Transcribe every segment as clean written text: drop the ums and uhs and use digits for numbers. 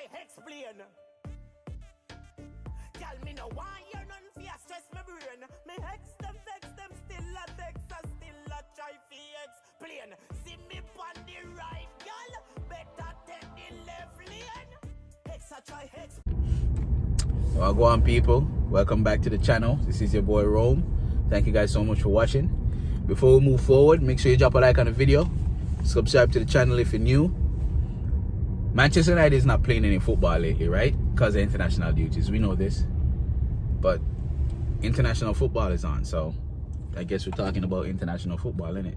try explain. Tell me no why you're none fear stress my brain. Me hex them still a text and still a try fi explain. See me on the right girl, better take the left lane. Hex a try hex. Well, go on, people. Welcome back to the channel. This is your boy Rome. Thank you guys so much for watching. Before we move forward, make sure you drop a like on the video. Subscribe to the channel if you're new. Manchester United is not playing any football lately, right? Because of international duties. We know this. But international football is on, so I guess we're talking about international football, innit?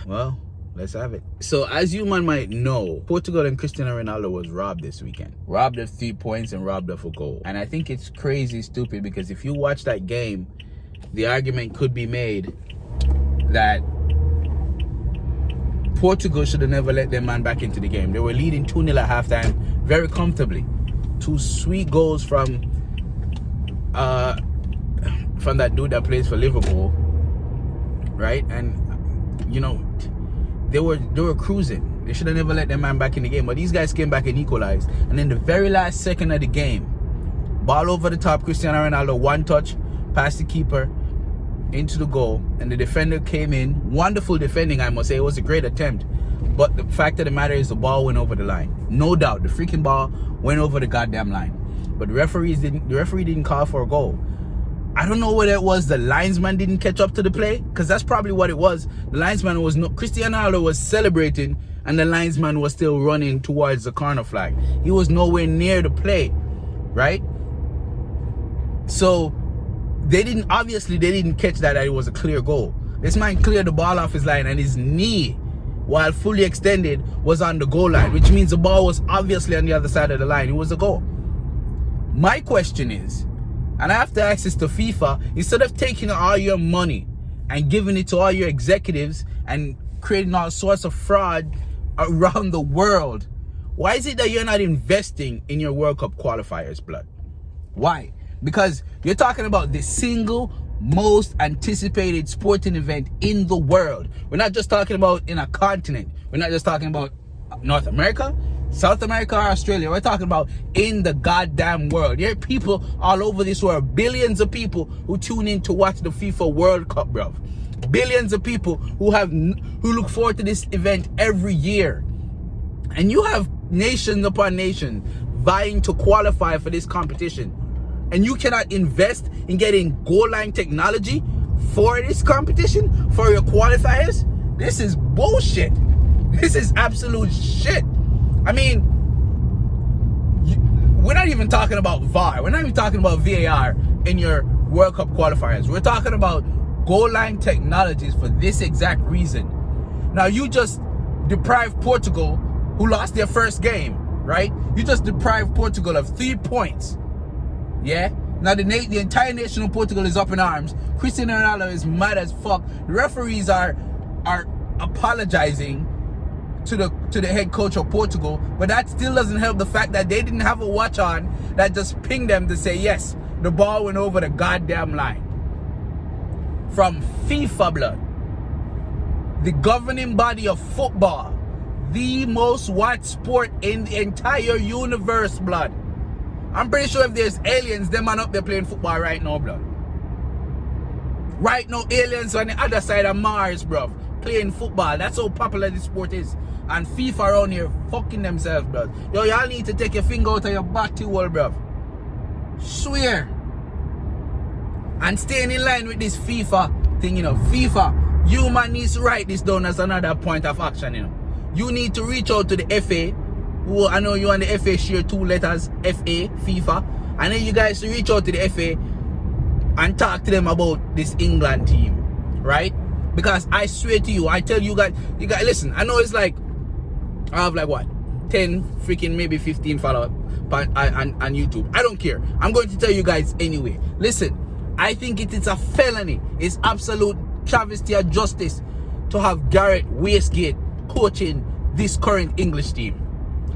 Well, let's have it. So as you man might know, Portugal and Cristiano Ronaldo was robbed this weekend. Robbed of 3 points and robbed of a goal. And I think it's crazy stupid because if you watch that game, the argument could be made that Portugal should have never let their man back into the game. They were leading 2-0 at halftime very comfortably. 2 sweet goals from that dude that plays for Liverpool, right? And you know, they were cruising. They should have never let their man back in the game. But these guys came back and equalized. And in the very last second of the game, ball over the top, Cristiano Ronaldo, one touch, past the keeper, into the goal, and the defender came in. Wonderful defending, I must say. It was a great attempt, but the fact of the matter is the ball went over the line. No doubt, the freaking ball went over the goddamn line. But the referee didn't call for a goal. I don't know whether it was the linesman didn't catch up to the play, because that's probably what it was. The linesman was Cristiano Ronaldo was celebrating, and the linesman was still running towards the corner flag. He was nowhere near the play, right? So they didn't catch that it was a clear goal. This man cleared the ball off his line, and his knee, while fully extended, was on the goal line, which means the ball was obviously on the other side of the line. It was a goal. My question is, and I have to ask this to FIFA, instead of taking all your money and giving it to all your executives and creating all sorts of fraud around the world, why is it that you're not investing in your World Cup qualifiers, blood? Why? Because you're talking about the single most anticipated sporting event in the world. We're not just talking about in a continent. We're not just talking about North America, South America, or Australia. We're talking about in the goddamn world. There are people all over this world, billions of people who tune in to watch the FIFA World Cup, bruv. Billions of people who look forward to this event every year. And you have nations upon nations vying to qualify for this competition. And you cannot invest in getting goal line technology for this competition, for your qualifiers? This is bullshit. This is absolute shit. I mean, we're not even talking about VAR. We're not even talking about VAR in your World Cup qualifiers. We're talking about goal line technologies for this exact reason. Now, you just deprived Portugal, who lost their first game, right? You just deprived Portugal of 3 points. Yeah? Now the entire nation of Portugal is up in arms. Cristiano Ronaldo is mad as fuck. The referees are apologizing to the head coach of Portugal, but that still doesn't help the fact that they didn't have a watch on that just pinged them to say, yes, the ball went over the goddamn line. From FIFA, blood. The governing body of football. The most watched sport in the entire universe, blood. I'm pretty sure if there's aliens, them man up there playing football right now, blood. Right now, aliens on the other side of Mars, bruv, playing football. That's how popular this sport is. And FIFA around here fucking themselves, bruv. Yo, y'all need to take your finger out of your body hole, bruv. Swear. And staying in line with this FIFA thing, you know. FIFA, you man needs to write this down as another point of action, you know. You need to reach out to the FA. Well, I know you and the FA share 2 letters, FA, FIFA. And then you guys to reach out to the FA and talk to them about this England team, right? Because I swear to you, I tell you guys, listen, I know it's like, I have like what, 10 freaking maybe 15 followers on YouTube. I don't care. I'm going to tell you guys anyway. Listen, I think it is a felony. It's absolute travesty of justice to have Gareth Wastegate coaching this current English team.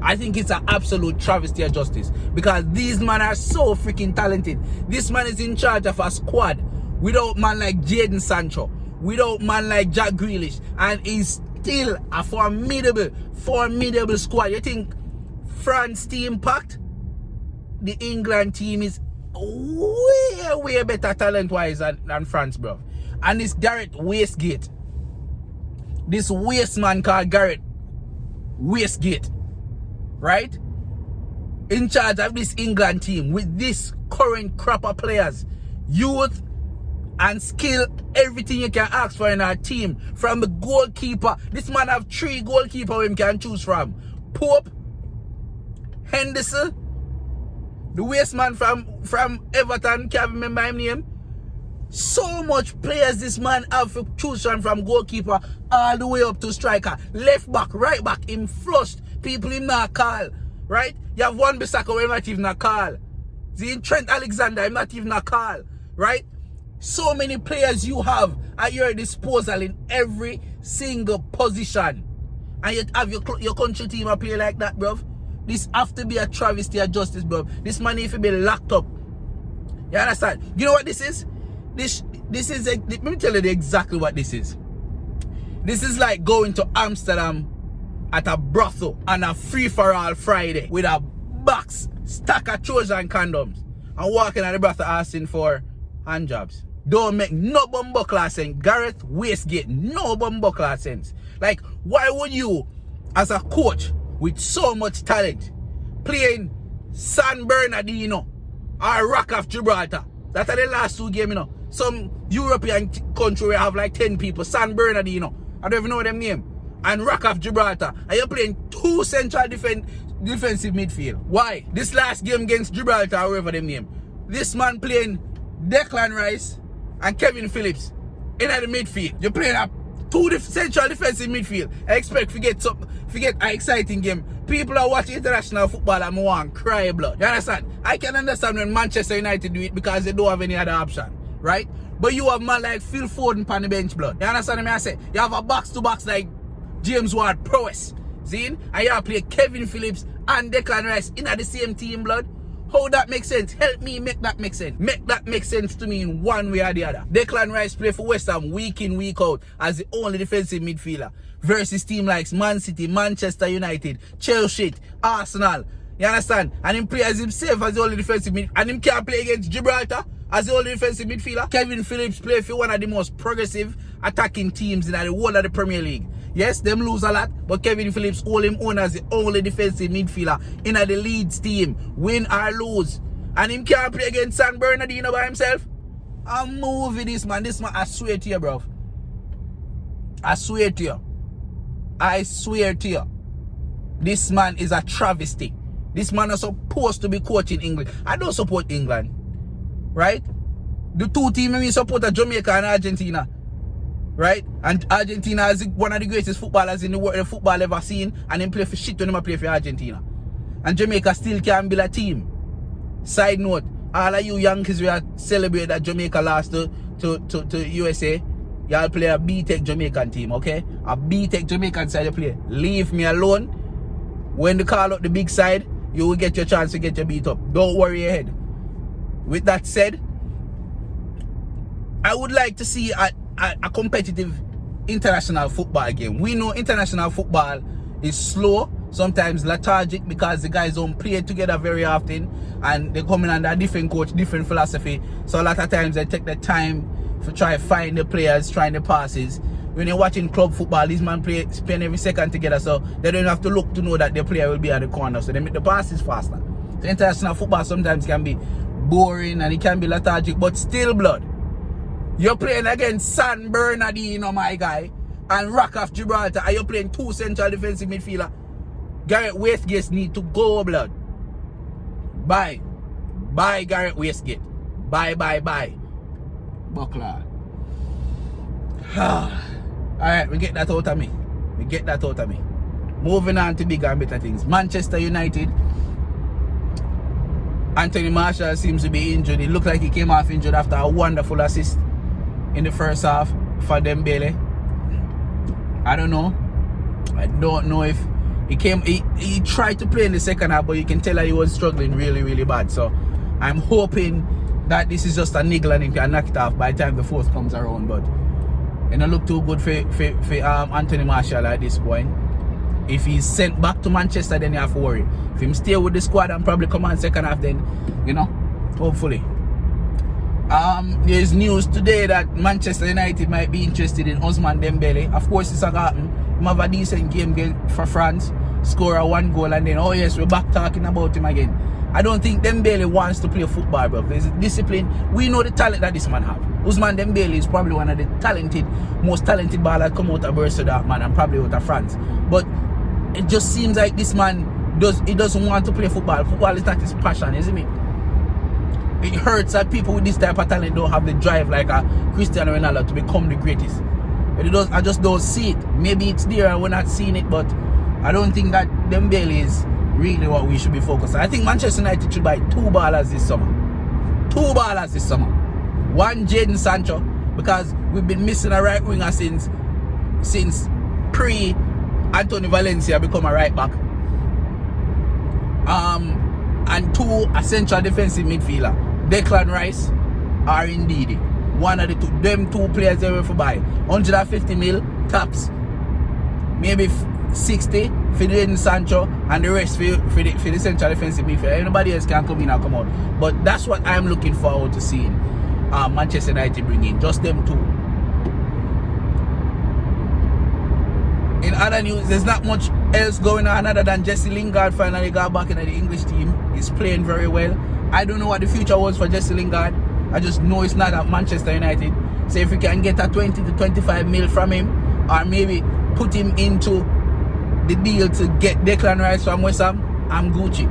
I think it's an absolute travesty of justice because these men are so freaking talented. This man is in charge of a squad without man like Jadon Sancho, without man like Jack Grealish, and he's still a formidable squad. You think France team packed, the England team is way better talent-wise than France, bro. And this Gareth Wastegate, this waste man called Gareth Wastegate, right? In charge of this England team with this current crop of players, youth and skill, everything you can ask for in our team. From the goalkeeper, this man have 3 goalkeepers we can choose from. Pope, Henderson, the waste man from Everton, can't remember his name. So much players this man have to choose from goalkeeper all the way up to striker. Left back, right back, him flushed. People him not call. Right? You have one Bissaka where him not even a call. See, Trent Alexander, him not even a call. Right? So many players you have at your disposal in every single position. And you have your country team a play like that, bruv. This have to be a travesty of justice, bruv. This man needs to be locked up. You understand? You know what this is? This is let me tell you exactly what this is. This is like going to Amsterdam at a brothel on a free-for-all Friday with a box stack of Trojan condoms and walking at the brothel asking for hand jobs. Don't make no bumbuckler sense. Gareth Wastegate, no bumbuckler sense. Like, why would you, as a coach with so much talent, playing San Bernardino or Rock of Gibraltar? That's the last 2 games, you know. Some European country where have like 10 people. San Bernardino, I don't even know them name. And Rock of Gibraltar. And you're playing 2 central defensive midfield. Why? This last game against Gibraltar, or whatever them name, this man playing Declan Rice and Kevin Phillips in the midfield. You're playing a 2 central defensive midfield. I expect to get an exciting game. People are watching international football and want to cry blood. You understand? I can understand when Manchester United do it because they don't have any other option. Right? But you have man like Phil Foden on the bench, blood. You understand what I say? You have a box-to-box like James Ward-Prowse. See? And you have play Kevin Phillips and Declan Rice in the same team, blood. How that makes sense? Help me make that make sense. Make that make sense to me in one way or the other. Declan Rice play for West Ham week in, week out as the only defensive midfielder versus team like Man City, Manchester United, Chelsea, Arsenal. You understand? And him play as himself as the only defensive midfielder. And him can't play against Gibraltar as the only defensive midfielder. Kevin Phillips play for one of the most progressive attacking teams in the whole of the Premier League. Yes, them lose a lot, but Kevin Phillips hold him on as the only defensive midfielder in the Leeds team. Win or lose. And him can't play against San Bernardino by himself. I'm moving this man. This man, I swear to you, bro. I swear to you. I swear to you. This man is a travesty. This man is supposed to be coaching England. I don't support England. Right? The 2 teams we support are Jamaica and Argentina. Right? And Argentina is one of the greatest footballers in the world, the football ever seen. And them play for shit when they play for Argentina. And Jamaica still can't build a team. Side note, all of you Yankees we are celebrate that Jamaica lost to USA. Y'all play a B-Tech Jamaican team, okay? A B-Tech Jamaican side you play. Leave me alone. When they call out the big side, you will get your chance to get your beat up. Don't worry your head. With that said, I would like to see a competitive international football game. We know international football is slow, sometimes lethargic because the guys don't play together very often and they come in under a different coach, different philosophy. So a lot of times they take the time to try to find the players, trying the passes. When you're watching club football, these men spend every second together, so they don't have to look to know that their player will be at the corner, so they make the passes faster. So international football sometimes can be boring and it can be lethargic, but still, blood. You're playing against San Bernardino, my guy, and Rock of Gibraltar, and you're playing 2 central defensive midfielder. Gareth Wastegate need to go, blood. Bye. Bye, Gareth Wastegate. Bye. Buckler. Alright, we get that out of me. Moving on to bigger and better things. Manchester United. Anthony Martial seems to be injured. It looked like he came off injured after a wonderful assist in the first half for Dembele. I don't know if he tried to play in the second half, but you can tell that he was struggling really, really bad. So I'm hoping that this is just a niggle and he can knock it off by the time the fourth comes around. But it don't look too good for Anthony Martial at this point. If he's sent back to Manchester, then you have to worry. If him stay with the squad and probably come on second half, then, you know, hopefully. There's news today that Manchester United might be interested in Ousmane Dembele. Of course, it's a happen. He have a decent game for France, score a 1 goal, and then, oh yes, we're back talking about him again. I don't think Dembele wants to play football, bro. There's a discipline. We know the talent that this man have. Ousmane Dembele is probably one of the most talented ballers come out of Borussia Dortmund and probably out of France. But it just seems like this man doesn't want to play football. Football is not his passion, isn't it? It hurts that people with this type of talent don't have the drive like a Cristiano Ronaldo to become the greatest. But I just don't see it. Maybe it's there and we're not seeing it, but I don't think that Dembele is really what we should be focused on. I think Manchester United should buy 2 ballers this summer. 2 ballers this summer. One, Jadon Sancho, because we've been missing a right winger since pre-Anthony Valencia become a right back. And 2, a central defensive midfielder. Declan Rice or Indeed. One of the two. Them 2 players they were for buy. 150 mil tops. Maybe 60 for Jadon Sancho and the rest for the central defensive midfielder. Anybody else can come in and come out. But that's what I'm looking forward to seeing Manchester United bring in. Just them 2. In other news, there's not much else going on other than Jesse Lingard finally got back into the English team. He's playing very well. I don't know what the future was for Jesse Lingard. I just know it's not at Manchester United. So if we can get a 20 to 25 mil from him, or maybe put him into the deal to get Declan Rice from West Ham, I'm Gucci.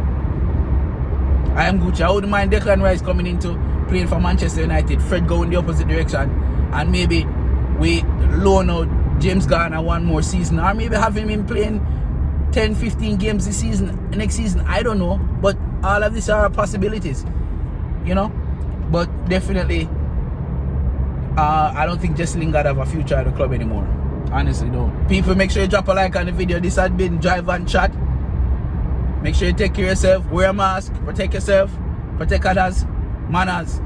I am Gucci. I wouldn't mind Declan Rice coming into playing for Manchester United. Fred going the opposite direction, and maybe we loan out James Garner 1 more season, or maybe having him playing 10-15 games this season, next season. I don't know, but all of these are possibilities, you know. But definitely I don't think Jesse Lingard have a future at the club anymore. Honestly, though. People, make sure you drop a like on the video. This has been Drive and Chat. Make sure you take care of yourself, wear a mask, protect yourself, protect others, manners.